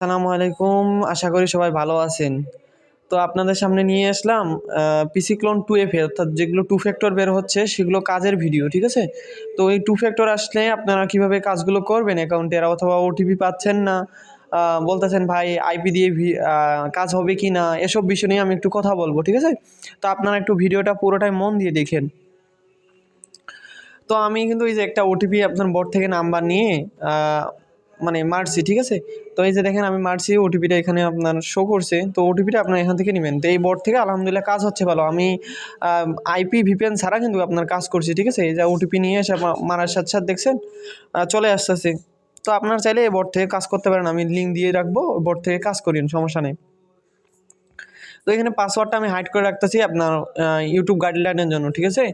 আসসালামু আলাইকুম। আশা করি সবাই ভালো আছেন। তো আপনাদের সামনে নিয়ে আসলাম পিসি ক্লোন 2FA অর্থাৎ যেগুলো টু ফ্যাক্টর বের হচ্ছে সেগুলো কাজের ভিডিও, ঠিক আছে? তো এই টু ফ্যাক্টর আসলে আপনারা কিভাবে কাজগুলো করবেন অ্যাকাউন্টের, অথবা ওটিপি পাচ্ছেন না, বলতেছেন ভাই আইপি দিয়ে কাজ হবে কি না, এসব বিষয় নিয়ে আমি একটু কথা বলবো, ঠিক আছে? তো আপনারা একটু ভিডিওটা পুরোটাই মন দিয়ে দেখেন। তো আমি কিন্তু এই যে একটা ওটিপি আপনার বোর্ড থেকে নাম্বার নিয়ে মানে মারছি, ঠিক আছে? তো এই যে দেখেন আমি মারছি, ওটিপিটা এখানে আপনার শো করছে। তো ওটিপিটা আপনার এখান থেকে নেবেন। তো এই বোর্ড থেকে আলহামদুলিল্লাহ কাজ হচ্ছে ভালো। আমি আইপি ভিপিএন ছাড়া কিন্তু আপনার কাজ করছি, ঠিক আছে? এই যে ওটিপি নিয়ে এসে মারার সাথে সাথে দেখছেন চলে আসতেছে। তো আপনার চাইলে এই বোর্ড থেকে কাজ করতে পারেন, আমি লিঙ্ক দিয়ে রাখবো, ওই বোর্ড থেকে কাজ করিন, সমস্যা নেই। তো এখানে পাসওয়ার্ডটা আমি হাইড করে রাখতেছি আপনার ইউটিউব গাইডলাইনের জন্য, ঠিক আছে?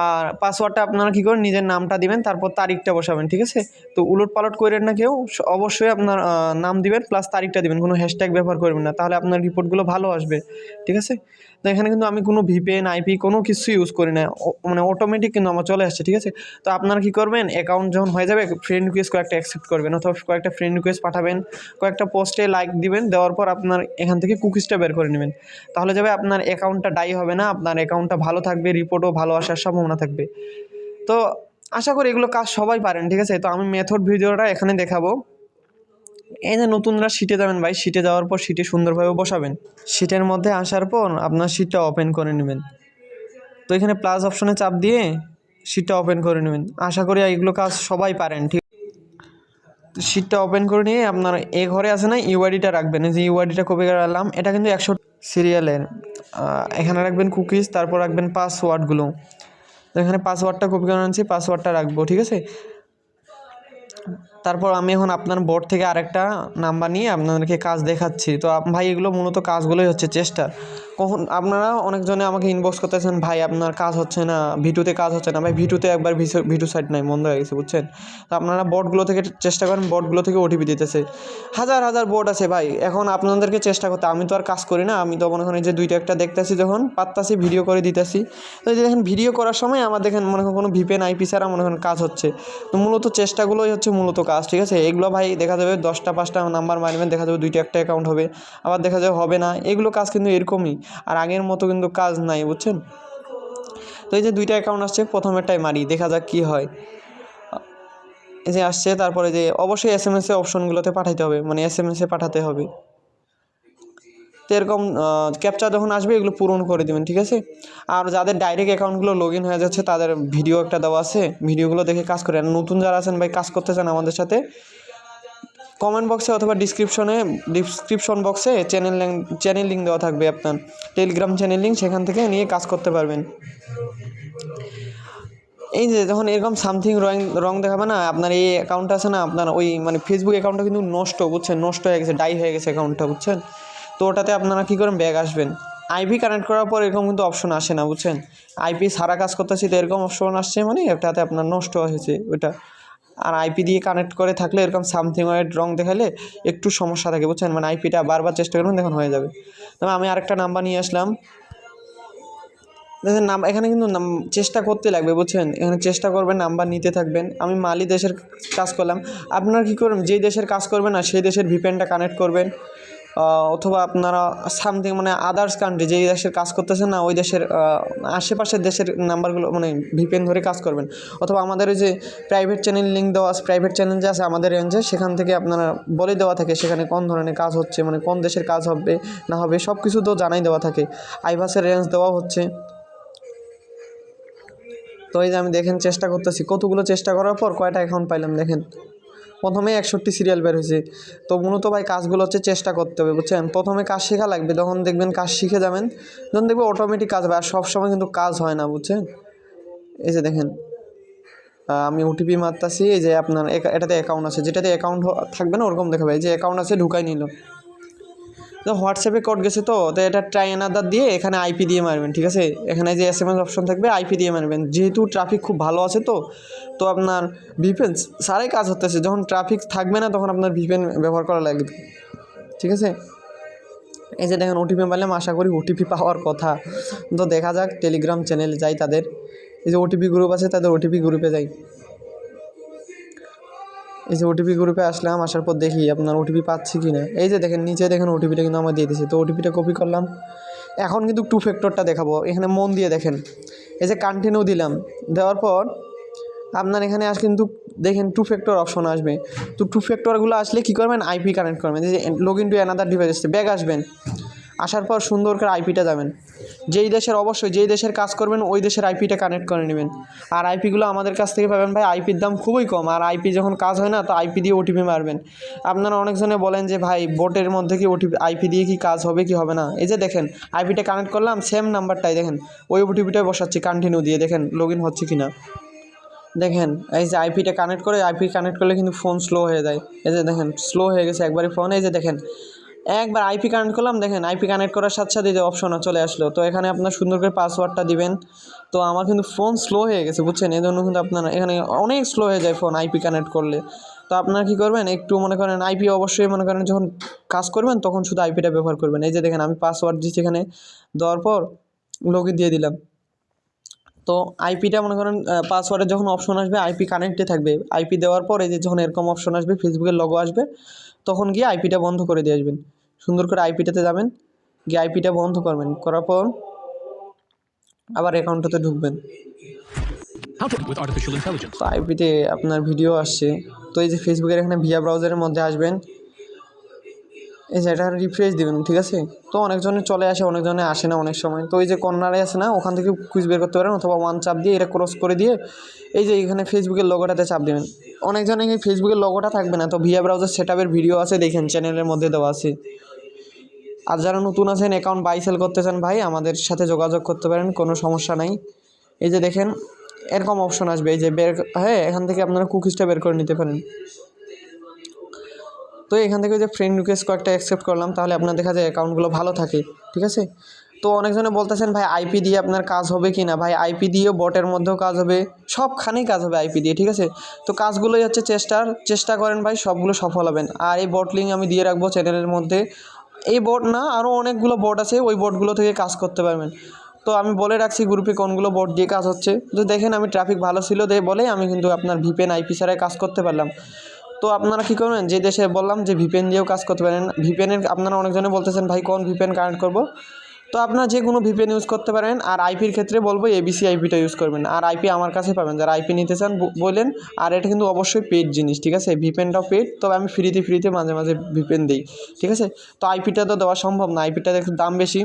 আর পাসওয়ার্ডটা আপনারা কী করেন, নিজের নামটা দিবেন, তারপর তারিখটা বসাবেন, ঠিক আছে? তো উলট পালট করেন না কেউ, অবশ্যই আপনার নাম দিবেন প্লাস তারিখটা দিবেন, কোনো হ্যাশট্যাগ ব্যবহার করবেন না, তাহলে আপনার রিপোর্টগুলো ভালো আসবে, ঠিক আছে? তো এখানে কিন্তু আমি কোনো ভিপিএন আইপি কোনো কিছু ইউজ করি না, মানে অটোমেটিক কিন্তু আমার চলে আসছে, ঠিক আছে? তো আপনারা কী করবেন, অ্যাকাউন্ট যখন হয়ে যাবে ফ্রেন্ড রিকোয়েস্ট কয়েকটা অ্যাকসেপ্ট করবেন, অথবা কয়েকটা ফ্রেন্ড রিকোয়েস্ট পাঠাবেন, কয়েকটা পোস্টে লাইক দিবেন, দেওয়ার পর আপনার এখান থেকে কুকিজটা বের করে নেবেন। তাহলে যাবে আপনার অ্যাকাউন্টটা ডাই হবে না, আপনার অ্যাকাউন্টটা ভালো থাকবে, রিপোর্টও ভালো আসার সম্ভাবনা থাকবে। তো আশা করি এগুলো কাজ সবাই পারেন, ঠিক আছে? তো আমি মেথড ভিডিওটা এখানে দেখাবো। এই যে নতুনরা শিটে যাবেন ভাই, শিটে যাওয়ার পর শিটে সুন্দরভাবে বসাবেন। শিটের মধ্যে আসার পর আপনার শিটটা ওপেন করে নেবেন। তো এখানে প্লাস অপশনে চাপ দিয়ে শিটটা ওপেন করে নেবেন। আশা করি এগুলো কাজ সবাই পারেন, ঠিক? তো শিটটা ওপেন করে নিয়ে আপনার এ ঘরে আছে না, ইউআইডিটা রাখবেন। এই যে ইউআইডিটা কপি করে রাখলাম, এটা কিন্তু 100 সিরিয়ালের। এখানে রাখবেন কুকিজ, তারপর রাখবেন পাসওয়ার্ডগুলো। তো এখানে পাসওয়ার্ডটা কপি করে আনছি, পাসওয়ার্ডটা রাখবো, ঠিক আছে? তারপর আমি এখন আপনার বোর্ড থেকে আরেকটা নাম্বার নিয়ে আপনাদেরকে কাজ দেখাচ্ছি। তো ভাই এগুলো মূলত কাজগুলোই হচ্ছে চেষ্টা। কখন আপনারা অনেকজনে আমাকে ইনবক্স করতেছেন, ভাই আপনার কাজ হচ্ছে না, ভিডিওতে কাজ হচ্ছে না। ভাই ভিডিওতে একবার ভিডিও সাইট নাই, বন্ধ হয়ে গেছে, বুঝছেন? তো আপনারা বোর্ডগুলো থেকে চেষ্টা করেন, বোর্ডগুলো থেকে ওটিপি দিতেছে। হাজার হাজার বোর্ড আছে ভাই, এখন আপনাদেরকে চেষ্টা করতে, আমি তো আর কাজ করি না, আমি তো মনে করেন যে দুইটা একটা দেখতেছি, যখন পারতাছি ভিডিও করে দিতেছি। তো এই যে দেখেন ভিডিও করার সময় আমার দেখেন মনে করেন কোনো ভিপিএন আইপি ছাড়া মনে করেন কাজ হচ্ছে। তো মূলত চেষ্টাগুলোই হচ্ছে মূলত কাজ, ঠিক আছে? এগুলো ভাই দেখা যাবে 10টা 5টা নাম্বার মারবেন, দেখা যাবে 2টা একটা অ্যাকাউন্ট হবে, আবার দেখা যাবে হবে না। এগুলো কাজ কিন্তু এরকমই, আর আগের মতো কিন্তু কাজ নাই, বুঝছেন? তো এই যে 2টা অ্যাকাউন্ট আসছে, প্রথমেরটাই মারি, দেখা যাক কী হয়। এই যে আসছে, তারপরে যে অবশ্যই এসএমএসে অপশনগুলোতে পাঠাইতে হবে, মানে এসএমএসে পাঠাতে হবে। তো এরকম ক্যাপচা যখন আসবে এগুলো পূরণ করে দেবেন, ঠিক আছে? আর যাদের ডাইরেক্ট অ্যাকাউন্টগুলো লগ ইন হয়ে যাচ্ছে তাদের ভিডিও একটা দেওয়া আছে, ভিডিওগুলো দেখে কাজ করেন। নতুন যারা আছেন ভাই, কাজ করতে চান আমাদের সাথে, কমেন্ট বক্সে অথবা ডিসক্রিপশন বক্সে চ্যানেল লিঙ্ক দেওয়া থাকবে, আপনার টেলিগ্রাম চ্যানেল লিঙ্ক, সেখান থেকে নিয়ে কাজ করতে পারবেন। এই যে যখন এরকম সামথিং রং দেখাবে না, আপনার এই অ্যাকাউন্টটা আছে না, আপনার ওই মানে ফেসবুক অ্যাকাউন্টটা কিন্তু নষ্ট, বুঝছেন? নষ্ট হয়ে গেছে, ডাই হয়ে গেছে অ্যাকাউন্টটা, বুঝছেন? তো ওটাতে আপনারা কী করেন, ব্যাগ আসবেন। আইপি কানেক্ট করার পর এরকম কিন্তু অপশন আসে না, বুঝছেন? আইপি সারা কাজ করতেছি তো এরকম অপশন আসছে, মানে একটাতে আপনার নষ্ট হয়েছে ওইটা। আর আইপি দিয়ে কানেক্ট করে থাকলে এরকম সামথিং ওয়েড রং দেখালে একটু সমস্যা থাকে, বুঝছেন? মানে আইপিটা বারবার চেষ্টা করবেন, দেখুন হয়ে যাবে। তবে আমি আরেকটা নাম্বার নিয়ে আসলাম। দেখেন এখানে কিন্তু চেষ্টা করতে লাগবে, বুঝছেন? এখানে চেষ্টা করবেন, নাম্বার নিতে থাকবেন। আমি মালি দেশের কাজ করলাম, আপনারা কী করবেন, যেই দেশের কাজ করবেন না সেই দেশের ভিপিএনটা কানেক্ট করবেন, অথবা আপনারা সামথিং মানে আদার্স কান্ট্রি, যেই দেশের কাজ করতেছেন না ওই দেশের আশেপাশের দেশের নাম্বারগুলো মানে ভিপিএন ধরে কাজ করবেন। অথবা আমাদের ওই যে প্রাইভেট চ্যানেল লিঙ্ক দেওয়া আছে, প্রাইভেট চ্যানেল যে আছে আমাদের রেঞ্জে, সেখান থেকে আপনারা বলে দেওয়া থাকে সেখানে কোন ধরনের কাজ হচ্ছে, মানে কোন দেশের কাজ হবে না হবে সব কিছু তো জানাই দেওয়া থাকে। আইভাসের রেঞ্জ দেওয়া হচ্ছে। তো এই যে আমি দেখেন চেষ্টা করতেছি, কতগুলো চেষ্টা করার পর কয়টা অ্যাকাউন্ট পাইলাম দেখেন। প্রথমে 61 সিরিয়াল বের হয়েছে। তো মূলত ভাই কাজগুলো হচ্ছে চেষ্টা করতে হবে, বুঝছেন? প্রথমে কাজ শেখা লাগবে, তখন দেখবেন কাজ শিখে যাবেন, তখন দেখবেন অটোমেটিক কাজ হবে। আর সবসময় কিন্তু কাজ হয় না, বুঝছেন? এই যে দেখেন আমি ওটিপি মারতাছি, এই যে আপনার এটাতে অ্যাকাউন্ট আছে, যেটাতে অ্যাকাউন্ট থাকবে না ওরকম দেখাবে, এই যে অ্যাকাউন্ট আছে ঢুকাই নিল। তো হোয়াটসঅ্যাপে কোড গেছে, তো এটা ট্রাই অ্যানাদার দিয়ে এখানে আইপি দিয়ে মারবেন, ঠিক আছে? এখানে যে এসএমএস অপশন থাকবে আইপি দিয়ে মারবেন, যেহেতু ট্রাফিক খুব ভালো আছে। তো আপনার ভিপিএন সারাই কাজ হতেছে, যখন ট্রাফিক থাকবে না তখন আপনার ভিপিএন ব্যবহার করা লাগবে, ঠিক আছে? এই যে দেখেন ওটিপি পারলাম, আশা করি ওটিপি পাওয়ার কথা। তো দেখা যাক, টেলিগ্রাম চ্যানেলে যাই, তাদের এই যে ওটিপি গ্রুপ আছে তাদের ওটিপি গ্রুপে যাই। এই যে ওটিপি গ্রুপে আসলাম, আসার পর দেখি আপনার ওটিপি পাচ্ছি কি না। এই যে দেখেন নিচে দেখেন ওটিপিটা কিন্তু আমার দিয়ে দিয়েছে। তো ওটিপিটা কপি করলাম। এখন কিন্তু 2 ফ্যাক্টরটা দেখাবো, এখানে মন দিয়ে দেখেন। এই যে কন্টিনিউ দিলাম, দেওয়ার পর আপনার এখানে কিন্তু দেখেন 2 ফ্যাক্টর অপশন আসবে। তো 2 ফ্যাক্টরগুলো আসলে কী করবেন, আইপি কানেক্ট করবেন। যে log in to another device back আসবেন, আসার পর সুন্দর করে আইপিটা যাবেন। যেই দেশের অবশ্যই যেই দেশের কাজ করবেন ওই দেশের আইপিটা কানেক্ট করে নেবেন। আর আইপিগুলো আমাদের কাছ থেকে পাবেন ভাই, আইপির দাম খুবই কম। আর আইপি যখন কাজ হয় না তো আইপি দিয়ে ওটিপি মারবেন। আপনারা অনেকজনে বলেন যে ভাই বোটের মধ্যে কি ওটিপি আইপি দিয়ে কি কাজ হবে কি হবে না। এই যে দেখেন আইপিটা কানেক্ট করলাম, সেম নাম্বারটাই দেখেন ওই ওটিপিটাই বসাচ্ছি কন্টিনিউ দিয়ে, দেখেন লগ ইন হচ্ছে কি না। দেখেন এই যে আইপিটা কানেক্ট করে, আইপি কানেক্ট করলে কিন্তু ফোন স্লো হয়ে যায়। এই যে দেখেন স্লো হয়ে গেছে একবারই ফোন। এই যে দেখেন একবার আইপি কানেক্ট করলাম, দেখেন আইপি কানেক্ট করার সাথে সাথে যে অপশনও চলে আসলো। তো এখানে আপনার সুন্দর করে পাসওয়ার্ডটা দিবেন। তো আমার কিন্তু ফোন স্লো হয়ে গেছে বুঝছেন, এই জন্য কিন্তু আপনার এখানে অনেক স্লো হয়ে যায় ফোন আইপি কানেক্ট করলে। তো আপনারা কী করবেন, একটু মনে করেন আইপি অবশ্যই মনে করেন যখন কাজ করবেন তখন শুধু আইপিটা ব্যবহার করবেন। এই যে দেখেন আমি পাসওয়ার্ড দিচ্ছি, এখানে দেওয়ার পর লগ ইন দিয়ে দিলাম। তো আইপিটা মনে করেন পাসওয়ার্ডের যখন অপশন আসবে আইপি কানেক্টে থাকবে। আইপি দেওয়ার পর এই যে যখন এরকম অপশন আসবে ফেসবুকের লগো আসবে, তখন গিয়ে আইপিটা বন্ধ করে দিয়ে আসবেন। সুন্দর করে আইপিটাতে যাবেন, গিয়ে আইপিটা বন্ধ করবেন, করার পর আবার অ্যাকাউন্টটাতে ঢুকবেন। তো আইপিতে আপনার ভিডিও আসছে। তো এই যে ফেসবুকের এখানে ভিয়া ব্রাউজারের মধ্যে আসবেন, এই যে এটা রিফ্রেশ দেবেন, ঠিক আছে। তো অনেকজনে চলে আসে, অনেকজনে আসে না অনেক সময়। তো এই যে কর্নারে আছে না, ওখান থেকে কুইজ বের করতে পারেন, অথবা 1 চাপ দিয়ে এটা ক্রস করে দিয়ে এই যে এখানে ফেসবুকের লগোটাতে চাপ দেবেন। অনেকজনে এই ফেসবুকের লগোটা থাকবে না, তো ভিয়া ব্রাউজার সেটআপের ভিডিও আছে, দেখেন চ্যানেলের মধ্যে দেওয়া আছে। আর যারা নতুন আছেন অ্যাকাউন্ট বাই সেল করতে চান ভাই, আমাদের সাথে যোগাযোগ করতে পারেন, কোনো সমস্যা নাই। এই যে দেখেন এরকম অপশন আসবে, এই যে বের, হ্যাঁ এখান থেকে আপনারা কুকিজটা বের করে নিতে পারেন। তো এখান থেকে যে ফ্রেন্ড রিকোয়েস্ট কয়েকটা অ্যাকসেপ্ট করলাম, তাহলে আপনার দেখা যায় অ্যাকাউন্টগুলো ভালো থাকে, ঠিক আছে। তো অনেকজনে বলতেছেন ভাই আইপি দিয়ে আপনার কাজ হবে কি না। ভাই আইপি দিয়েও বটের মধ্যেও কাজ হবে, সবখানেই কাজ হবে আইপি দিয়ে, ঠিক আছে। তো কাজগুলোই হচ্ছে চেষ্টা করেন ভাই, সবগুলো সফল হবেন। আর এই বট লিঙ্ক আমি দিয়ে রাখবো চ্যানেলের মধ্যে। এই বট না আরও অনেকগুলো বট আছে, ওই বটগুলো থেকে কাজ করতে পারবেন। তো আমি বলে রাখছি গ্রুপে কোনগুলো বট দিয়ে কাজ হচ্ছে। তো দেখেন আমি ট্রাফিক ভালো ছিল বলেই আমি কিন্তু আপনার ভিপিএন আইপি ছাড়াই কাজ করতে পারলাম। তো আপনারা কী করবেন, যে দেশে বললাম যে ভিপিএন দিয়েও কাজ করতে পারেন। ভিপিএনের আপনারা অনেকজনে বলতেছেন ভাই কোন ভিপিএন কানেক্ট করব। তো আপনারা যে কোনো ভিপিএন ইউজ করতে পারেন। আর আইপির ক্ষেত্রে বলবো এবিসি আইপিটা ইউজ করবেন। আর আইপি আমার কাছে পাবেন, যারা আইপি নিতে চান বলেন। আর এটা কিন্তু অবশ্যই পেড জিনিস, ঠিক আছে। ভিপিএনটাও পেড, তবে আমি ফ্রিতে মাঝে মাঝে ভিপিএন দিই, ঠিক আছে। তো আইপিটা তো দেওয়া সম্ভব না, আইপিটার একটু দাম বেশি।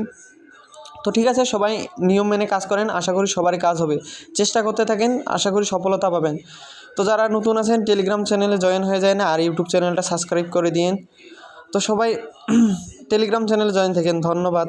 তো ঠিক আছে, সবাই নিয়ম মেনে কাজ করেন, আশা করি সবারই কাজ হবে। চেষ্টা করতে থাকেন, আশা করি সফলতা পাবেন। তো যারা নতুন আছেন টেলিগ্রাম চ্যানেলে জয়েন হয়ে যায় না, আর ইউটিউব চ্যানেলটা সাবস্ক্রাইব করে দিন। তো সবাই টেলিগ্রাম চ্যানেলে জয়েন থাকেন, ধন্যবাদ।